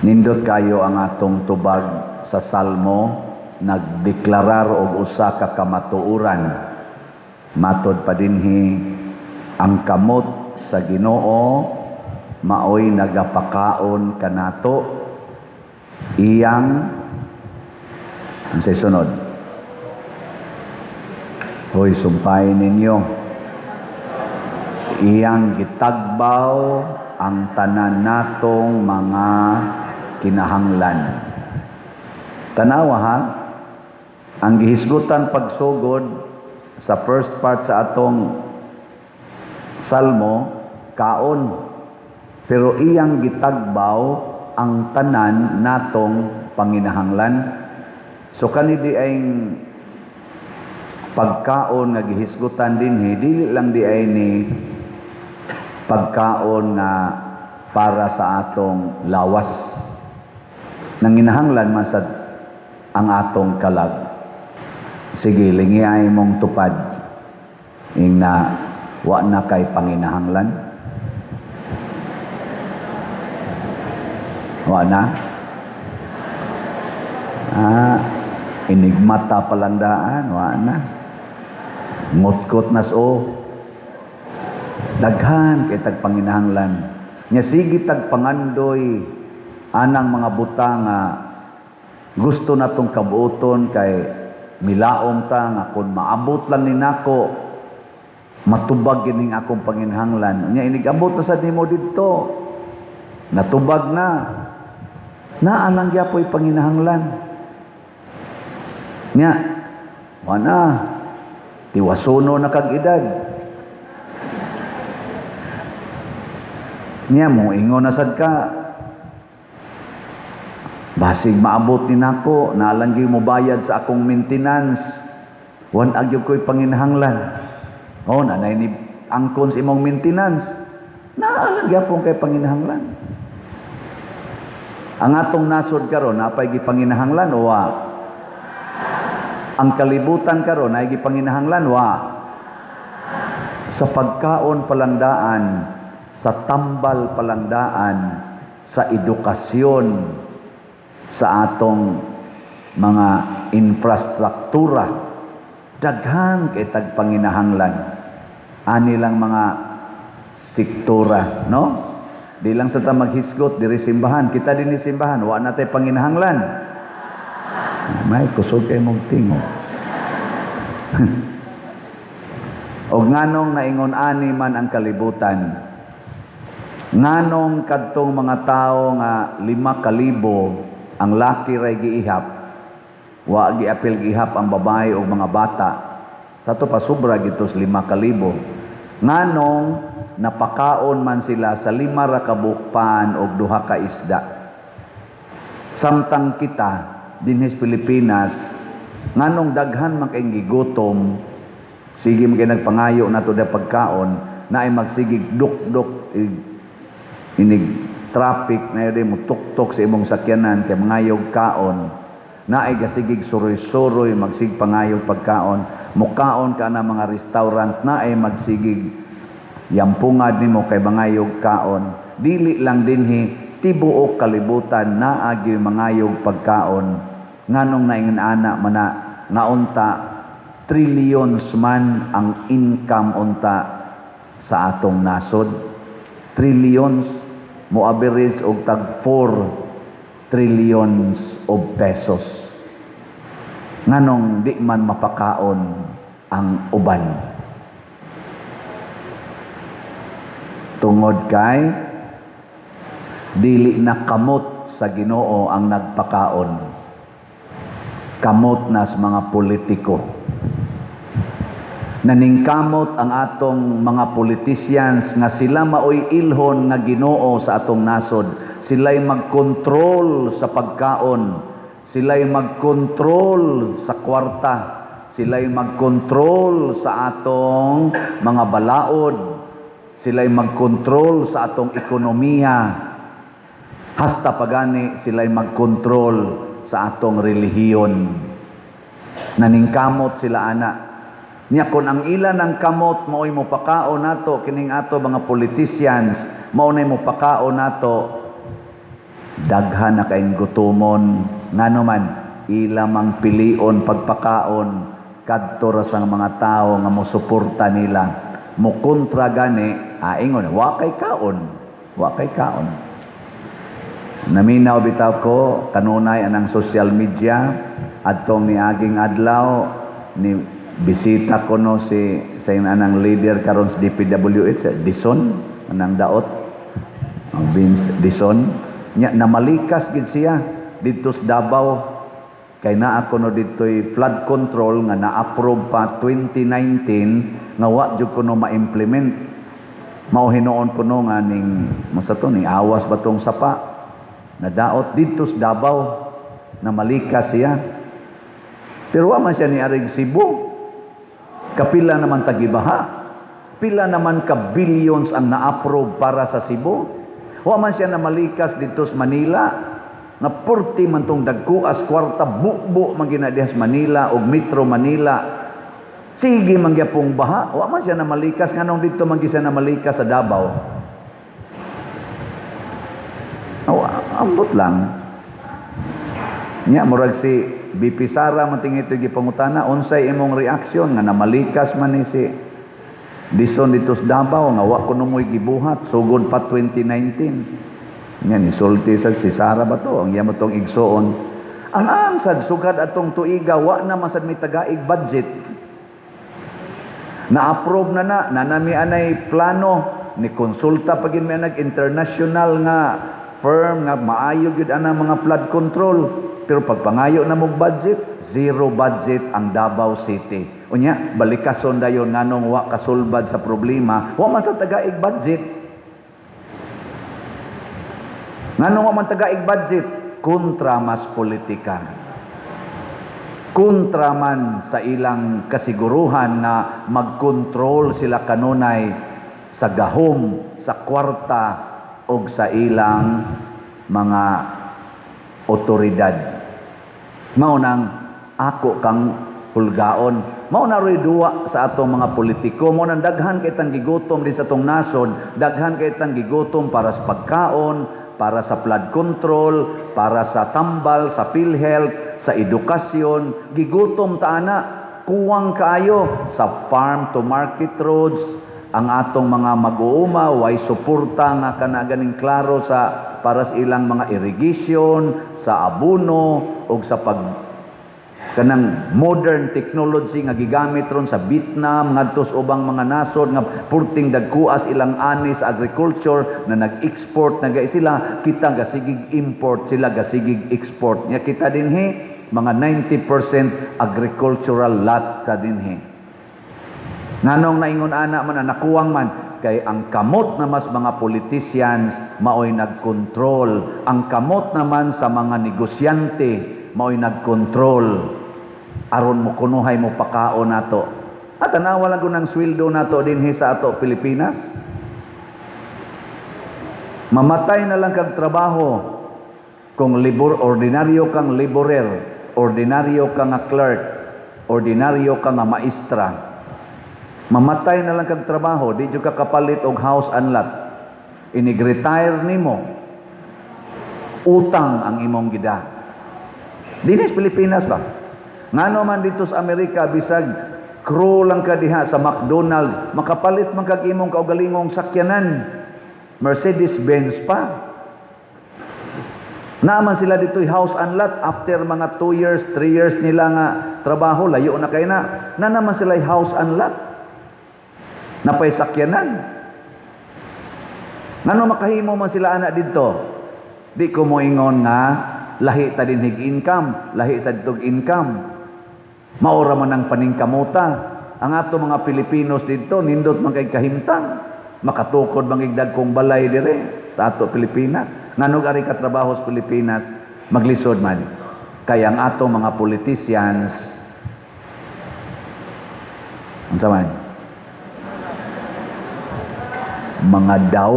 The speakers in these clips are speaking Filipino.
Nindot kayo ang atong tubag sa Salmo, nagdeklarar og usa ka kamatuoran. Matod pa dinhi, ang kamot sa Ginoo maoy nagapakaon kanato iyang sa sunod. Hoy, sumpayin ninyo. Iyang gitagbaw ang tanan natong mga kinahanglan. Tanawa ha, ang gihisgutan pagsugod sa first part sa atong Salmo, kaon. Pero iyang gitagbaw ang tanan natong panginahanglan. So kanidi ay pagkaon nga gihisgutan dinhi, dili lang di ay ni pagkaon nga para sa atong lawas. Nanginahanglan man sad ang atong kalag. Sige, lingi ay mong tupad ing na wa na kay panginahanglan. Wa na. Inigmata palandaan, wa na. Ngutkot nas daghan kay tag panginahanglan. Nya sige tag pangandoy anang mga buta nga gusto natong kabuoton kay milaom ta nga kun maabot lang ni nako matubag kining akong panginahanglan. Nya inigabot na sa nimo didto. Natubag na. Naalang gyapoy panginahanglan. Nya wana tiwasuno na kag edad. Nya mo ingon na sad ka. Basig maabot ni nako, naalang gyud mo bayad sa akong maintenance. Wan agyud ko'y panginahanglan. Nanay ni angkon sa imong maintenance. Naalang gyapon kay panginahanglan. Ang atong nasod karon napay gipanginahanglan o wa? Ang kalibutan karon ay gipanginahanglan wa? Sa pagkaon palandaan, sa tambal palandaan, sa edukasyon, sa atong mga infrastruktura, daghan kay tag panginahanglan. Ani lang mga sektora, no? Di lang sa ta maghisgot diri simbahan, kita dinhi simbahan, wa natay panginahanglan. May kusog kay mong tingog. Og nganong naingon ani man ang kalibutan. Nganong kadtong mga tao nga 5,000 ang laki ray giihap, wa giapil giihap ang babae o mga bata. Sa to pa sobra gitos 5,000. Nganong napakaon man sila sa 5 ra ka bukpan o 2 ka isda. Samtang kita dinhi sa Pilipinas, nganong daghan man kay gigutom, sige man kay nagpangayo nato da pagkaon, na ay magsigig duk-duk inig traffic na yun mo tuktok sa imong sakyanan kay mangayog kaon, na ay gasigig suroy-suroy magsig pangayog pagkaon, mukaon ka na mga restaurant na ay magsigig yampungad nimo kay mangayog kaon. Dili lang dinhi tibuok kalibutan na agi mangayog pagkaon. Nganong naingon ana mana naunta trillions man ang income unta sa atong nasod. Trillions mo average og tag 4 trillions of pesos. Nganong di man mapakaon ang uban. Tungod kay dili na kamot sa Ginoo ang nagpakaon. Kamot nas mga politiko. Naningkamot ang atong mga politicians nga sila maoy ilhon nga Ginoo sa atong nasod. Sila'y magkontrol sa pagkaon. Sila'y magkontrol sa kwarta. Sila'y magkontrol sa atong mga balaod. Sila'y magkontrol sa atong ekonomiya. Hasta pagani sila'y magkontrol sa atong relihiyon. Naningkamot sila ana. Nya kun ang ilan ng kamot mao'y mopakaon nato kining ato mga politicians, mao nay mopakaon nato Daghan na kaing gutomon, ngano man ilamang pilion pagpakaon kadto ra sang mga tao nga mosuporta nila. Mukontra gani, ingon, wa kay kaon. Naminaw bitaw ko kanunay anang social media adtong niaging adlaw ni bisita ko no si sa anang leader karon sa DPWH Dison anang daot ang Vince Dison nya namalikas gid siya didto sa Davao kay naa ko no ditoy flood control nga na-approve pa 2019 nga wa jud ko no ma-implement mao hinuon ko no nga ning mo sa to ning awas batong sapa nadaot dito sa Davao na malikas siya. Pero wa man siya ni arig Cebu. Kapila naman tagibaha. Pila naman ka billions ang na-approve para sa Cebu. Wa man siya na malikas dito sa Manila. Na 40 man tong dagkuas kwarta bukbo man ginadiha sa Manila o Metro Manila. Sige man gyapong baha. Wa man siya na malikas nganong dito man siya na malikas sa Davao. Ambot lang. Nya murag si BP Sara matingito gipangutana unsay imong reaksyon nga namalikas man ni si Dison dito sa Davao nga wa kuno moy gibuhat sugod pa 2019. Nya ni sulti sad si Sara ba to ang yamo tong igsoon. Ang sad sugad atong tuiga wa na masad mi tagaig budget. Na-approve na nanami anay plano ni konsulta pagin mi nag international nga firm nga maayo gyud ana mga flood control pero pagpangayo na mong budget zero budget ang Davao City unya balikason dayon nganong wa kasulbad sa problema wa man sa tagaig budget nganong wa man tagaig budget kontra mas politika kontra man sa ilang kasiguruhan na magkontrol sila kanunay sa gahom sa kwarta og sa ilang mga otoridad. Mao nang ako kang hulgaon. Mao na roy duwa sa atong mga politiko. Mao nang daghan kay tang gigutom din sa atong nasod, daghan kay tang gigutom para sa pagkaon, para sa flood control, para sa tambal, sa PhilHealth, sa edukasyon, gigutom ta ana. Kuwang kaayo sa farm to market roads, ang atong mga mag-uuma way suporta nga kana ganing klaro sa para sa ilang mga irrigation, sa abono ug sa pag kanang modern technology nga gigamit ron sa Vietnam ngadto sa ubang mga nasod nga purting dagkuas ilang ani sa agriculture na nag-export na sila kita gasigig import sila gasigig export nya kita dinhi mga 90% agricultural lot ka dinhi. Nanong naingon ana man nakuwang man kay ang kamot na mas mga politicians maoy nagkontrol. Ang kamot naman sa mga negosyante maoy nagkontrol. Aron mo kunuhay mo pakaon nato. At tanawa lang ko ng sweldo nato dinhi sa ato Pilipinas. Mamatay na lang kag trabaho kung ordinaryo kang laborer, ordinaryo kang clerk, ordinaryo kang maestra. Mamatay na lang kag trabaho, di jud ka kapalit og house and lot. Inig-retire nimo, utang ang imong gida. Dinis Pilipinas ba? Ngano man dito sa Amerika, bisag crew lang ka diha sa McDonald's, makapalit man kag imong kaugalingong sakyanan. Mercedes-Benz pa. Naaman sila dito'y house and lot after mga 2 years, 3 years nila nga trabaho, layo na kay na. Na naman sila house and lot. Napay sakyanan. Ngano makahimo man sila anak dito? Di ko mo ingon nga lahi ta dinhig income, lahi sa ditog income. Maura man ang paningkamuta. Ang ato mga Filipinos dito nindot man kay kahimtang. Makatukod mangigdag kong balay dire sa ato Pilipinas. Ngano ari ka trabaho sa Pilipinas maglisod man. Kaya ang ato mga politicians unsa man? Mga daw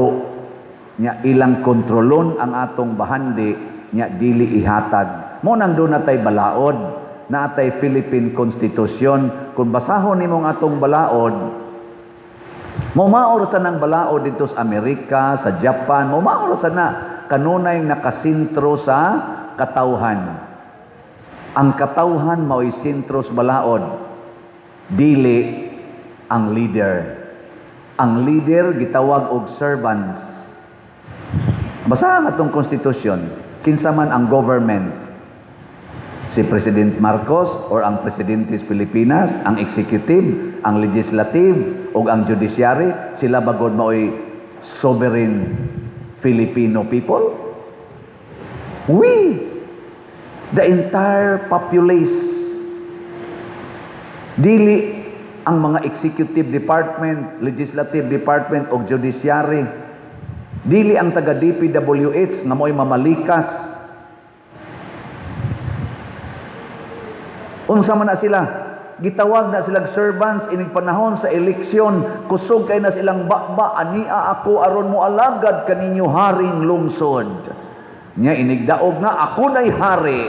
nya ilang kontrolon ang atong bahandi nya dili ihatag mo nang do natay balaod na atay Philippine Constitution kung basahon nimong atong balaod mo maor sa nang balaod dito sa Amerika sa Japan mo maor sa na kanunay nakasintro sa katawhan. Ang katawhan mao'y sintro sa balaod, dili ang leader. Ang leader gitawag og servants. Basahan atong konstitusyon, kinsa man ang government, si President Marcos or ang presidente sa Pilipinas, ang executive, ang legislative o ang judiciary, sila bagod mao'y sovereign Filipino people? We, the entire populace, dili ang mga executive department, legislative department o judiciary, dili ang taga DPWH nga mo'y mamalikas. Unsa man na sila, gitawag na silang servants inig panahon sa eleksyon, kusog kay na silang bakba, ania ako aron mo alagad kaninyo haring lungsod. Nya inigdaog na ako na'y hari.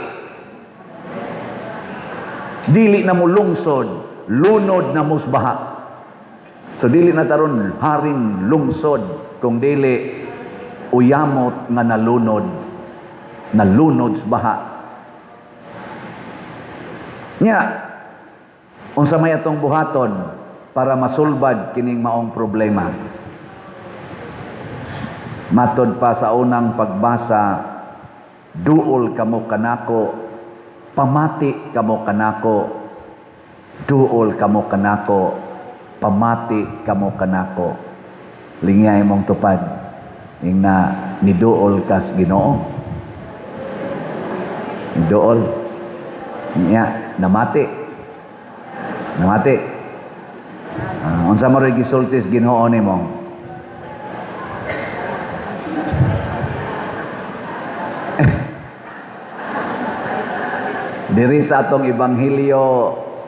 Dili na mo lungsod, lunod na musbaha. So dili na taron haring lungsod, kung dili uyamot nga nalunod sa baha. Nya, unsa may atong buhaton para masulbad kining maong problema? Matod pa sa unang pagbasa, duol kamo kanako, pamati kamo kanako, duol kamo kanako, pamati kamo kanako. Lingay mong tupad, ing na niduol kas Ginoo. Niduol. Nya, namati. Unsa mo rin gisultis Ginoo nimo? Diri sa atong ebanghelyo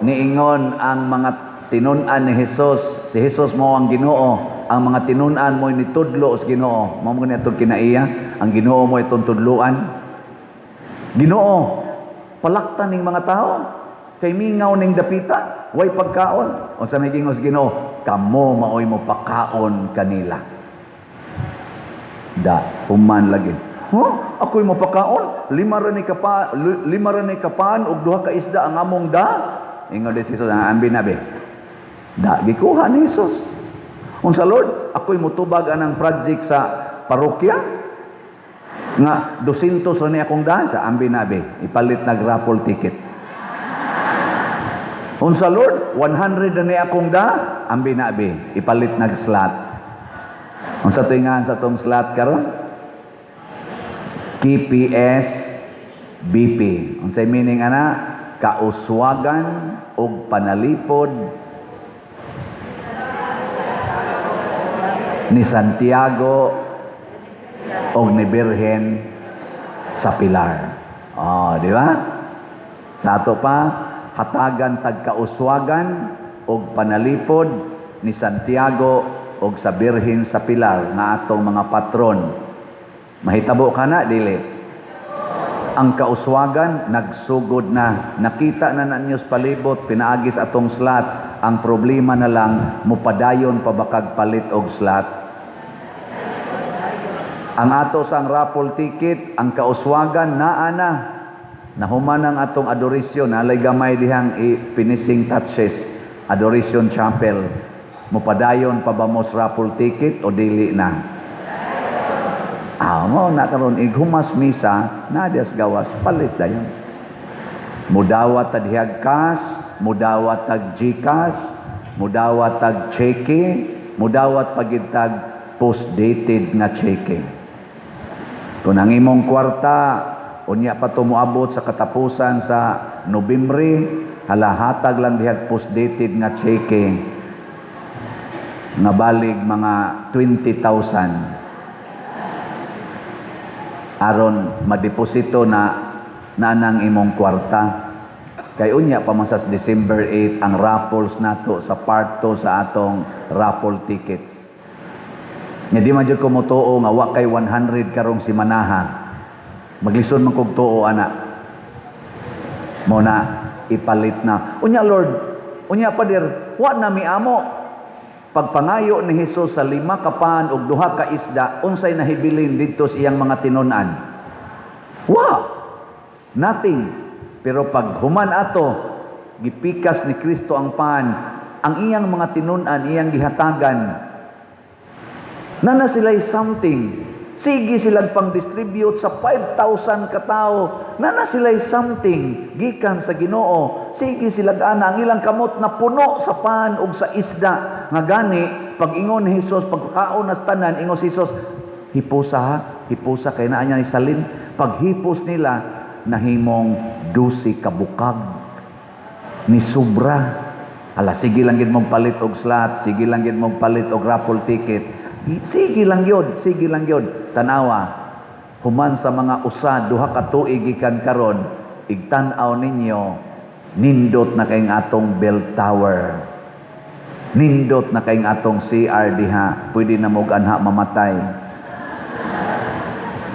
niingon ang mga tinun-an ni Hesus. Si Hesus mo ang Ginoo, ang mga tinun-an mo nitudlo sa Ginoo. Mao mo ni atong kinaiya, ang Ginoo mo itong tudluan. Ginoo, palaktan ning mga tao kay mingaw ning dapita, way pagkaon. Unsa may gingos Ginoo? Kamo maoy mo pakaon kanila. Da, human lagi. Ako'y mo pakaon? Lima ra ni kapaan ug duha ka isda ang among da. Ingon di Jesus ang ambi na be. Da gikuha ni Jesus. Unsa Lord? Ako'y motubag anang project sa parokya nga 200 ra ni akong da sa ambi na be. Ipalit nag raffle ticket. Unsa Lord? 100 na ni akong da, ambi na be. Ipalit nag slot. Unsa tingan sa tong slot karon? KPS BP. Unsay meaning ana? Kauswagan og panalipod ni Santiago og ni Birhen sa Pilar. Di ba? Sa ato pa, hatagan tagkauswagan og panalipod ni Santiago og sa Birhen sa Pilar nga atong mga patron. Mahitabo ka na, dili. Ang kauswagan, nagsugod na. Nakita na ninyo sa palibot, pinaagis atong slot. Ang problema na lang, mupadayon pabakag palit og slot. Ang ato sang raffle ticket, ang kauswagan, naa na. Nahuman ang atong adoration, alay gamay dihang finishing touches. Adoration Chapel. Mupadayon pa ba mo sa raffle ticket o dili na? Mo na karon ighumas misa na dias gawas palit dayon. Mudawat tag dihag cash, mudawat tag GCash, mudawat tag cheque, mudawat pagid tag post-dated nga cheque. Kung ang imong kwarta unya pa to moabot sa katapusan sa Nobyembre, halahatag lang dihag post-dated nga cheque nga balig mga 20,000. Aron madeposito na nanang imong kwarta. Kay unya pa man sa December 8 ang raffles nato sa part 2 sa atong raffle tickets. Nya di man jud ko motuo nga wa kay 100 karong simanaha. Maglisod man kog tuo ana. Mo na ipalit na. Unya Lord, unya Pader, wa na mi amo. pagpangayo ni Hesus sa 5 ka pan ug 2 ka isda, unsay nahibilin didto sa iyang mga tinun-an? Nothing. Pero pag human ato, gipikas ni Kristo ang pan, ang iyang mga tinun-an, iyang gihatagan, na sila'y something. Sige silang pang-distribute sa 5,000 katao. Na sila'y something. Gikan sa Ginoo. Sige silang ang ilang kamot na puno sa pan ug sa isda. Nga gani, pag ingon ni Jesus, pagkaon na tanan, ingon si Jesus, hipusa ha? Hipusa, kaya na niya ni salin. Pag hipos nila, nahimong 12 kabukag. Ni sobra. Ala, sige lang gid mong palit og slot. Sige lang gid mong palit og raffle ticket. Sige lang yun, sige lang yun. Tanawa, human sa mga usad, 2 ka tuig gikan karon, igtanaw ninyo, nindot na kayong atong bell tower. Nindot na kayong atong CR diha, pwede na mong anha mamatay.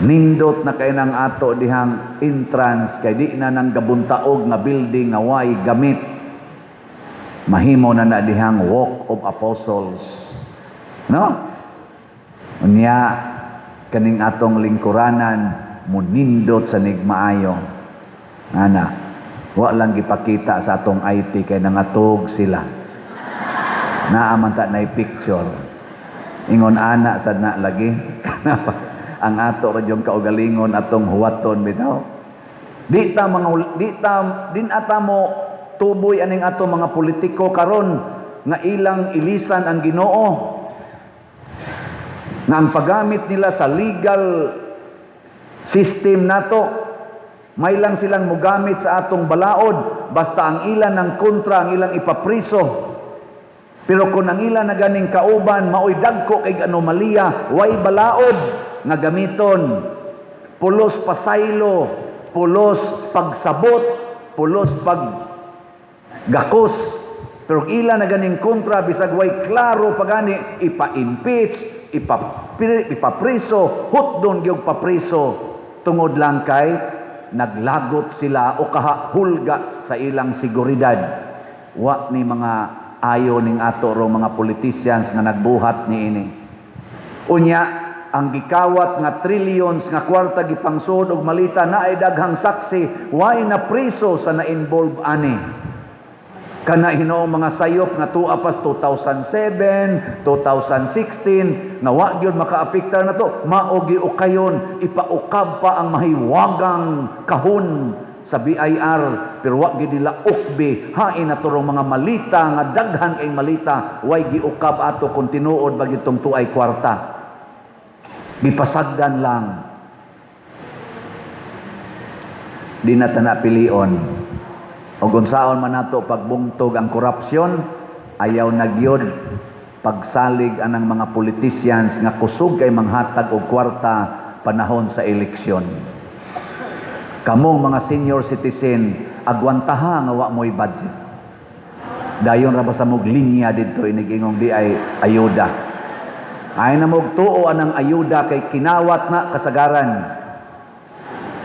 Nindot na kayo ng ato dihang entrance, kay di na nang gabuntaog nga building nga way gamit. Mahimo na na dihang walk of apostles. No? Unya, kaning atong lingkuranan, munindot sa nigmaayo. Ana, wa lang gipakita sa atong IT kay nangatog sila. Naaman ta nay picture. Ingon ana sad na lagi. Ang ato ra jung kaugalingon atong huwaton bitaw. Din ata mo tuboy aning ato mga politiko karon nga ilang ilisan ang Ginoo. Na ang paggamit nila sa legal system nato, may lang silang mugamit sa atong balaod, basta ang ilan ng kontra, ang ilang ipapriso. Pero kung ang ilan na ganing kauban, maoy dagko kay anomalya, way balaod nga gamiton. Pulos pasaylo, pulos pagsabot, pulos paggakos. Pero ilan na ganing kontra, bisag way klaro pagani, ipa-impeach, ipapriso, hutdon gyud papriso, tungod lang kay naglagot sila o kahulga sa ilang seguridad. Wa ni mga ayo ning ato ro mga politicians nga nagbuhat niini. Unya, ang gikawat nga trillions nga kwarta gipangsud og malita na ay daghang saksi, way na priso sa na-involve ani. Kana hinoong mga sayop nga tuwa pas 2007, 2016, na wa gyud makaapektar na to, maogi ukayon, ipaukab pa ang mahiwagang kahon sa BIR, pero wa gyud nila ukbi, hain na turong mga malita, nga daghan kay malita, way giukab ato kung tinuod bag itong tuay kwarta. Gipasagdan lang. Di na tanapilion. O unsaon man nato pagbungtog ang korupsyon, ayaw nagyod pagsalig anang mga politicians nga kusog kay manghatag og kwarta panahon sa eleksyon. Kamong mga senior citizen, agwantaha nga wa mo'y budget. Dayon ra ba sa mog linya didto inigingong di ay ayuda. Ay na mog tuo anang ayuda kay kinawat na kasagaran.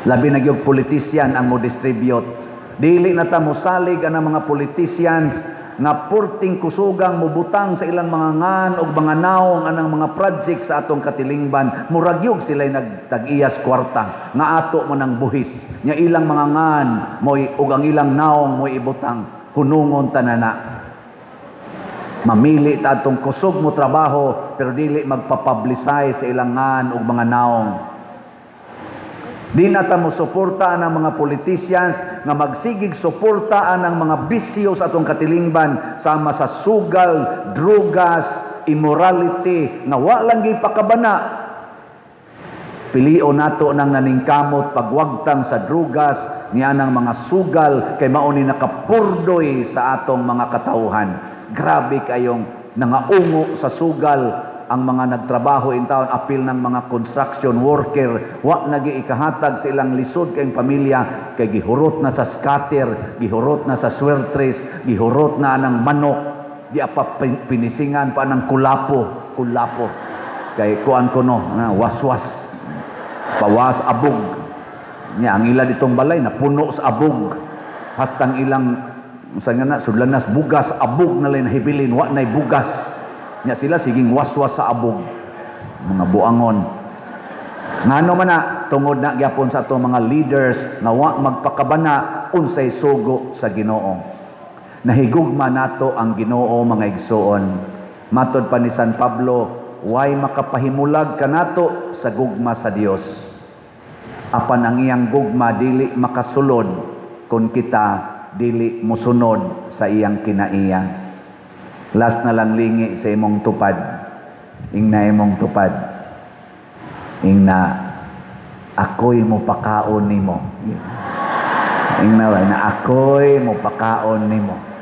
Labi na gyud politician ang mo distribute. Dili na ta mosalig ang mga politicians nga purting kusugang mubutang sa ilang mga ngan o mga naong anang mga project sa atong katilingban. Muragyog sila'y nagtag-iyas kwarta nga ato mo ng buhis. Nga ilang mga ngan o ang ilang naong mo ibutang. Hunungon tanana. Mamili ta atong kusog mo trabaho pero dili magpapublicize sa ilang ngan o mga naong. Di na ta mo suportaan ang mga politicians nga magsigig suportaan ang mga bisyo sa atong katilingban sama sa sugal, drugas, immorality nga wa lang gipakabana. Pilion nato nang naningkamot pagwagtang sa drugas niya ng mga sugal kay mao ni nakapurdoy sa atong mga katauhan. Grabe kayong nangaungo sa sugal ang mga nagtrabaho in town, apil ng mga construction worker, wa nagi ikahatag sa ilang lisod kayong pamilya, kay gihurot na sa scatter, gihurot na sa swertres, gihurot na ng manok, di apa pinisingan pa ng kulapo, kay kuan ko no, waswas, pawas abog, niya ang ila ditong balay, napuno sa abog, hastang ilang, sudlanas bugas, abog na lang nahibilin, wa na'y bugas, Nya sila siging waswas sa abog. Mga buangon. Ngano man na tungod na gyapon sa ato mga leaders nga wa magpakabana unsay sugo sa Ginoo. Nahigugma nato ang Ginoo mga igsoon. Matod pa ni San Pablo, way makapahimulag kanato sa gugma sa Dios. Apan ang iyang gugma dili makasulod kung kita dili musunod sa iyang kinaiya. Last na lang lingi sa imong tupad. Ingna imong tupad. Ingna ako'y mo pakaon nimo. Ingna na ako'y mo pakaon nimo.